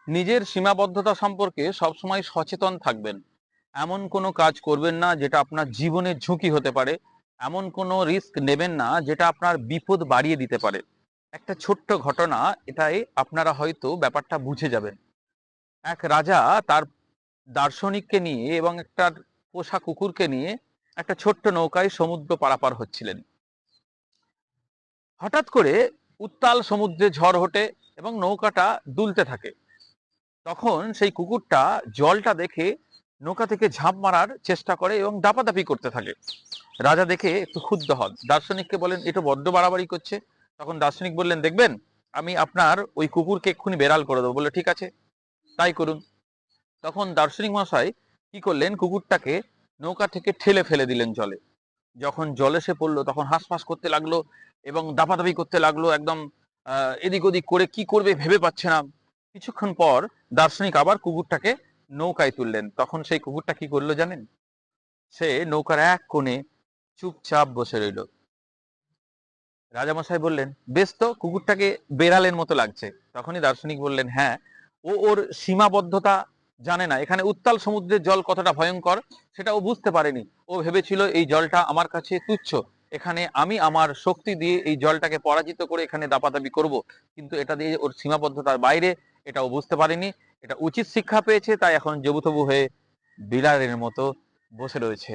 নিজের সীমাবদ্ধতা সম্পর্কে সবসময় সচেতন থাকবেন। এমন কোনো কাজ করবেন না যেটা আপনার জীবনের ঝুঁকি হতে পারে। এমন কোনো রিস্ক নেবেন না যেটা আপনার বিপদ বাড়িয়ে দিতে পারে। একটা ছোট্ট ঘটনা, এটাই আপনারা হয়তো ব্যাপারটা বুঝে যাবেন। এক রাজা তার দার্শনিককে নিয়ে এবং একটা পোষা কুকুরকে নিয়ে একটা ছোট্ট নৌকায় সমুদ্র পারাপার হচ্ছিলেন। হঠাৎ করে উত্তাল সমুদ্রে ঝড় ওঠে এবং নৌকাটা দুলতে থাকে। তখন সেই কুকুরটা জলটা দেখে নৌকা থেকে ঝাঁপ মারার চেষ্টা করে এবং দাপাদাপি করতে থাকে। রাজা দেখে একটু ক্ষুব্ধ হন, দার্শনিককে বলেন এটা বড্ড বাড়াবাড়ি করছে। তখন দার্শনিক বললেন, দেখবেন আমি আপনার ওই কুকুরকে এক্ষুনি বেড়াল করে দেবো। বললো ঠিক আছে, তাই করুন। তখন দার্শনিক মশাই কি করলেন, কুকুরটাকে নৌকা থেকে ঠেলে ফেলে দিলেন জলে। যখন জলে সে পড়লো তখন হাঁসফাঁস করতে লাগলো এবং দাপাদাপি করতে লাগলো, একদম এদিক ওদিক করে কি করবে ভেবে পাচ্ছে না। কিছুক্ষণ পর দার্শনিক আবার কুকুরটাকে নৌকায় তুললেন। তখন সেই কুকুরটা কি করলো জানেন? সে নৌকার এক কোণে চুপচাপ বসে রইল। রাজামশাই বললেন, বেশ তো, কুকুরটাকে বেড়ালের মতো লাগছে। তখনই দার্শনিক বললেন, হ্যাঁ, ও ওর সীমাবদ্ধতা জানে না। এখানে উত্তাল সমুদ্রের জল কতটা ভয়ঙ্কর সেটা ও বুঝতে পারেনি। ও ভেবেছিল এই জলটা আমার কাছে তুচ্ছ, এখানে আমি আমার শক্তি দিয়ে এই জলটাকে পরাজিত করে এখানে দাপাদাপি করব। কিন্তু এটা দিয়ে ওর সীমাবদ্ধতার বাইরে, এটা ও বুঝতে পারেনি। এটা উচিত শিক্ষা পেয়েছে, তাই এখন জবুথবু হয়ে বিড়ালের মতো বসে রয়েছে।